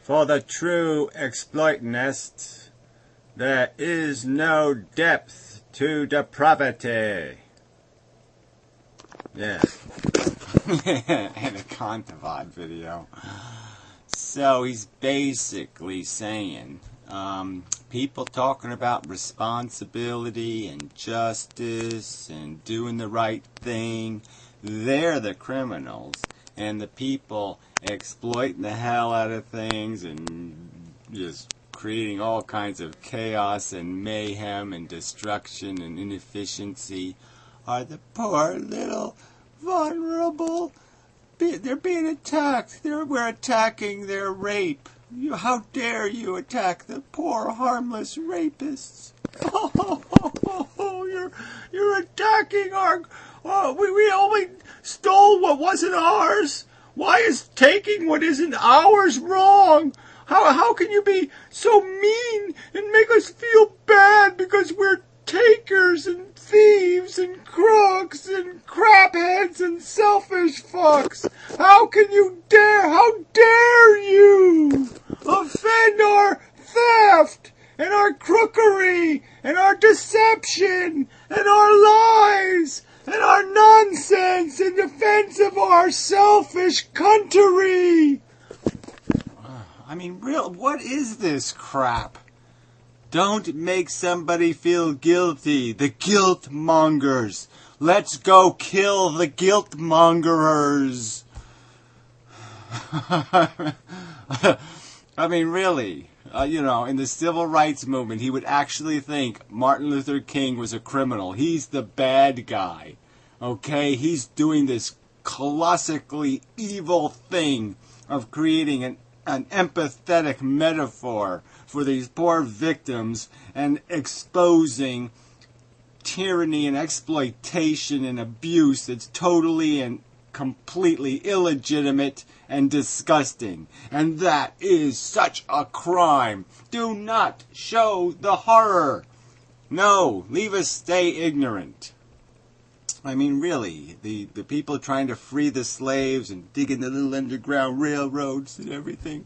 For the true exploitanist, there is no depth to depravity. Yeah. And a Contavad video. So he's basically saying, people talking about responsibility and justice and doing the right thing, they're the criminals. And the people exploiting the hell out of things and just creating all kinds of chaos and mayhem and destruction and inefficiency are the poor little vulnerable. They're being attacked. We're attacking their rape. How dare you attack the poor harmless rapists? You're attacking our. We only stole what wasn't ours. Why is taking what isn't ours wrong? How can you be so mean and make us feel bad because we're takers and thieves and crooks and crapheads and selfish fucks? How can you dare? How dare you offend our theft and our crookery and our deception and our lies and our nonsense in defense of our selfish country? I mean, what is this crap? Don't make somebody feel guilty. The guilt mongers. Let's go kill the guilt mongerers. I mean, really. In the civil rights movement, he would actually think Martin Luther King was a criminal. He's the bad guy. Okay? He's doing this colossally evil thing of creating an empathetic metaphor for these poor victims and exposing tyranny and exploitation and abuse that's totally and completely illegitimate and disgusting. And that is such a crime. Do not show the horror. No, leave us stay ignorant. I mean, really, the people trying to free the slaves and digging the little underground railroads and everything.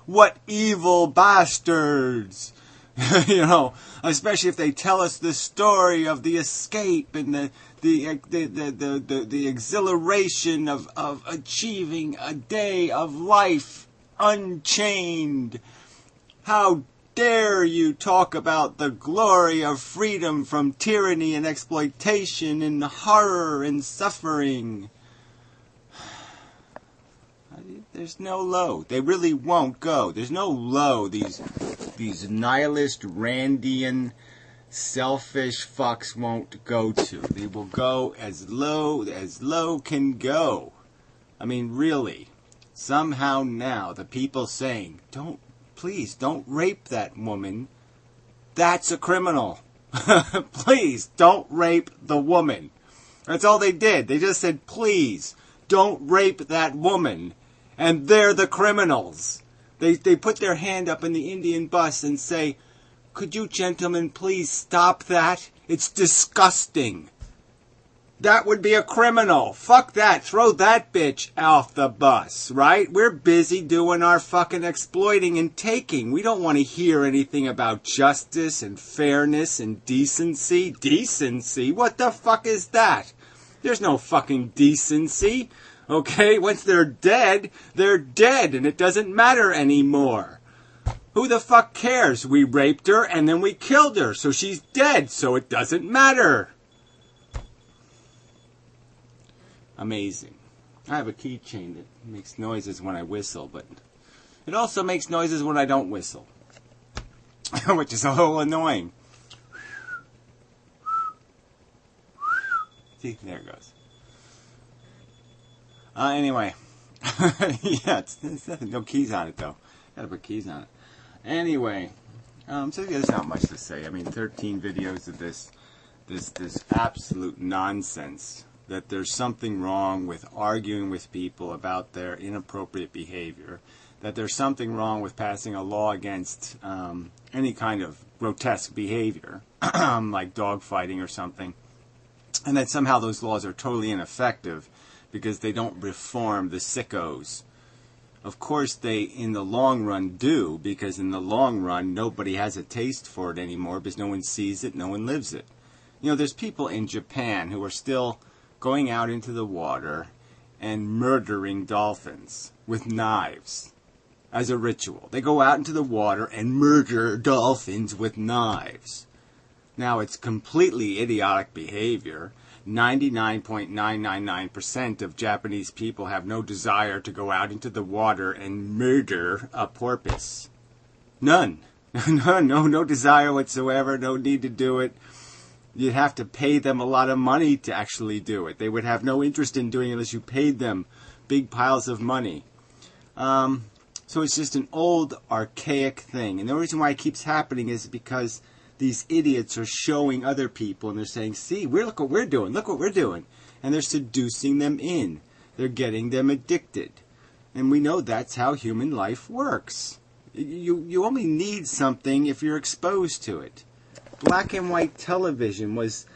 What evil bastards! Especially if they tell us the story of the escape and the exhilaration of achieving a day of life unchained. How dare you talk about the glory of freedom from tyranny and exploitation and horror and suffering? There's no low. They really won't go. There's no low. These nihilist, Randian, selfish fucks won't go to. They will go as low can go. I mean, really. Somehow now, the people saying, please don't rape that woman. That's a criminal. Please don't rape the woman. That's all they did. They just said, please don't rape that woman. And they're the criminals. They put their hand up in the Indian bus and say, could you gentlemen please stop that? It's disgusting. That would be a criminal. Fuck that. Throw that bitch off the bus, right? We're busy doing our fucking exploiting and taking. We don't want to hear anything about justice and fairness and decency. Decency? What the fuck is that? There's no fucking decency. Okay? Once they're dead, and it doesn't matter anymore. Who the fuck cares? We raped her and then we killed her, so she's dead, so it doesn't matter. Amazing. I have a keychain that makes noises when I whistle, but it also makes noises when I don't whistle, which is a little annoying. See, there it goes. Anyway, yeah, it's nothing, no keys on it though. Gotta put keys on it. Anyway, so there's not much to say. I mean, 13 videos of this absolute nonsense. That there's something wrong with arguing with people about their inappropriate behavior. That there's something wrong with passing a law against any kind of grotesque behavior, like dogfighting or something. And that somehow those laws are totally ineffective because they don't reform the sickos. Of course, they, in the long run, do, because in the long run, nobody has a taste for it anymore because no one sees it, no one lives it. You know, there's people in Japan who are still going out into the water and murdering dolphins with knives as a ritual. They go out into the water and murder dolphins with knives. Now, it's completely idiotic behavior. 99.999% of Japanese people have no desire to go out into the water and murder a porpoise. None. No desire whatsoever, no need to do it. You'd have to pay them a lot of money to actually do it. They would have no interest in doing it unless you paid them big piles of money. So it's just an old, archaic thing. And the reason why it keeps happening is because these idiots are showing other people, and they're saying, see, look what we're doing, look what we're doing. And they're seducing them in. They're getting them addicted. And we know that's how human life works. You only need something if you're exposed to it. Black and white television was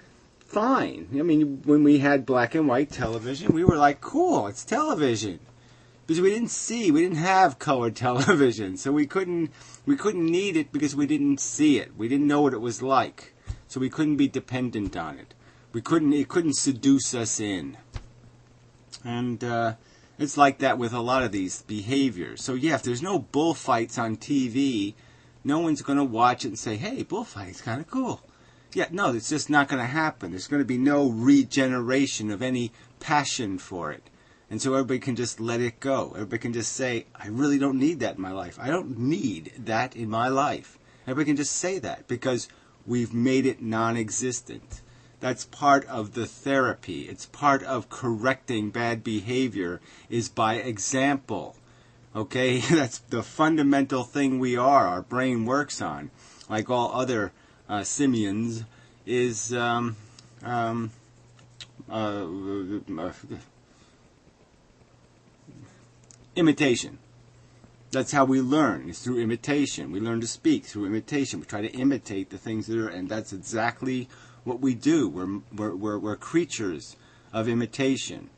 fine. I mean, when we had black and white television, we were like, cool, it's television. Because we didn't have color television, so we couldn't need it because we didn't see it. We didn't know what it was like, so we couldn't be dependent on it. It couldn't seduce us in. And it's like that with a lot of these behaviors. So yeah, if there's no bullfights on TV, no one's going to watch it and say, hey, bullfighting's kind of cool. Yeah, no, it's just not going to happen. There's going to be no regeneration of any passion for it. And so everybody can just let it go. Everybody can just say, I really don't need that in my life. I don't need that in my life. Everybody can just say that because we've made it non-existent. That's part of the therapy. It's part of correcting bad behavior is by example. Okay? That's the fundamental thing we are. Our brain works on, like all other simians, is imitation. That's how we learn, is through imitation. We learn to speak through imitation. We try to imitate the things that are, and that's exactly what we do. We're creatures of imitation.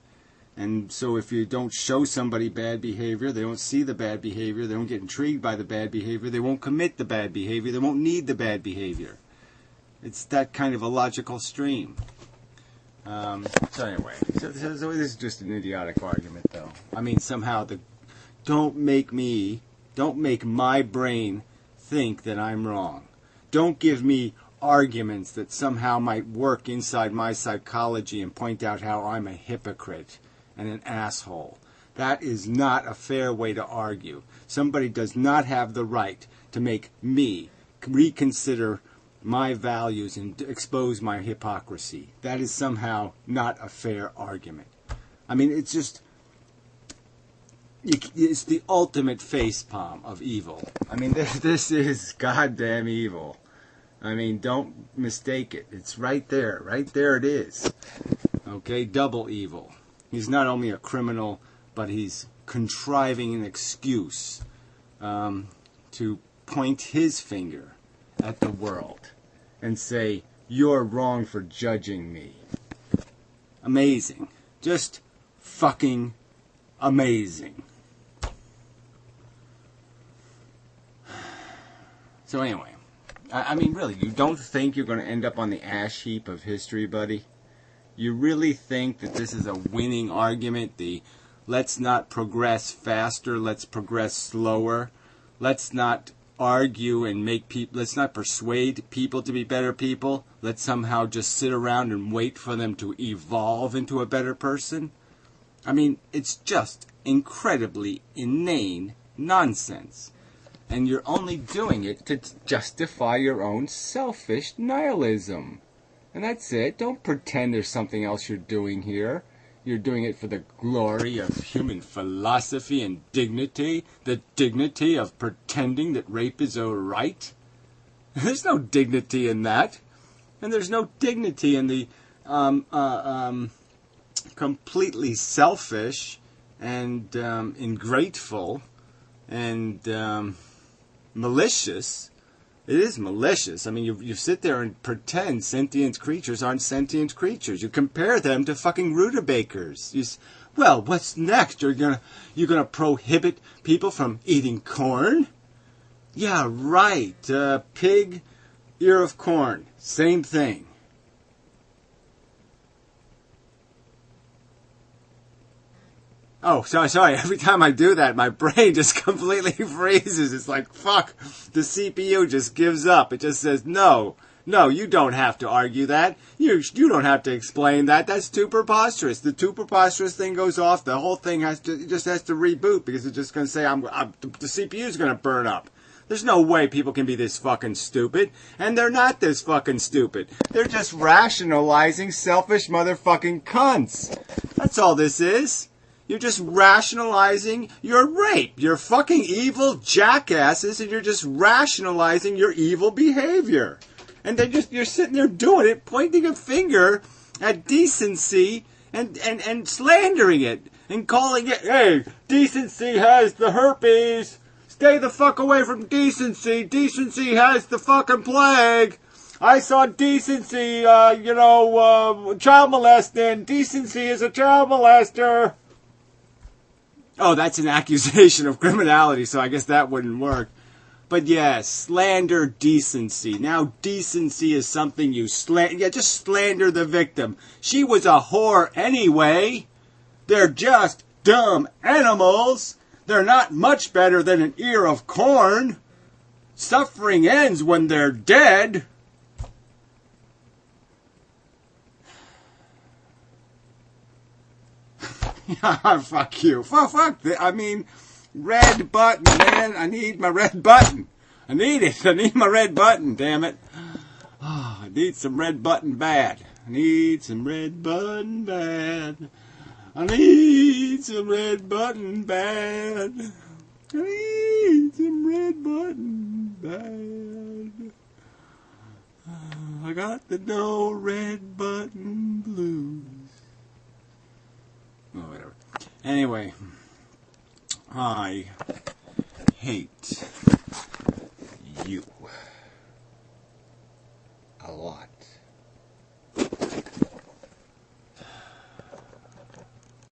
And so if you don't show somebody bad behavior, they don't see the bad behavior, they don't get intrigued by the bad behavior, they won't commit the bad behavior, they won't need the bad behavior. It's that kind of a logical stream. So anyway, so this is just an idiotic argument, though. I mean, somehow don't make my brain think that I'm wrong. Don't give me arguments that somehow might work inside my psychology and point out how I'm a hypocrite and an asshole. That is not a fair way to argue. Somebody does not have the right to make me reconsider my values and expose my hypocrisy. That is somehow not a fair argument. I mean, it's just, it's the ultimate facepalm of evil. I mean, this is goddamn evil. I mean, don't mistake it. It's right there. Right there it is. Okay, double evil. He's not only a criminal, but he's contriving an excuse to point his finger at the world and say, you're wrong for judging me. Amazing. Just fucking amazing. So anyway, I mean, really, you don't think you're going to end up on the ash heap of history, buddy? You really think that this is a winning argument? The let's not progress faster, let's progress slower. Let's not argue and let's not persuade people to be better people. Let's somehow just sit around and wait for them to evolve into a better person. I mean, it's just incredibly inane nonsense. And you're only doing it to justify your own selfish nihilism. And that's it. Don't pretend there's something else you're doing here. You're doing it for the glory of human philosophy and dignity. The dignity of pretending that rape is a right. There's no dignity in that. And there's no dignity in the completely selfish and ingrateful and malicious It is malicious. I mean, you sit there and pretend sentient creatures aren't sentient creatures. You compare them to fucking rudabakers. Well, what's next? You're gonna prohibit people from eating corn? Yeah, right. Pig, ear of corn. Same thing. Oh, sorry. Every time I do that, my brain just completely freezes. It's like, fuck. The CPU just gives up. It just says, no, you don't have to argue that. You don't have to explain that. That's too preposterous. The too preposterous thing goes off. The whole thing just has to reboot because it's just going to say, the CPU's going to burn up. There's no way people can be this fucking stupid. And they're not this fucking stupid. They're just rationalizing selfish motherfucking cunts. That's all this is. You're just rationalizing your rape. You're fucking evil jackasses, and you're just rationalizing your evil behavior. And you're sitting there doing it, pointing a finger at decency and slandering it and calling it, hey, decency has the herpes. Stay the fuck away from decency. Decency has the fucking plague. I saw decency, child molesting. Decency is a child molester. Oh, that's an accusation of criminality, so I guess that wouldn't work. But yes, slander decency. Now decency is something you slander. Yeah, just slander the victim. She was a whore anyway. They're just dumb animals. They're not much better than an ear of corn. Suffering ends when they're dead. Fuck you. I mean, red button, man. I need my red button. I need it. I need my red button, damn it. Oh, I need some red button bad. I need some red button bad. I need some red button bad. I need some red button bad. I got the no red button blues. Oh, whatever. Anyway, I hate you a lot.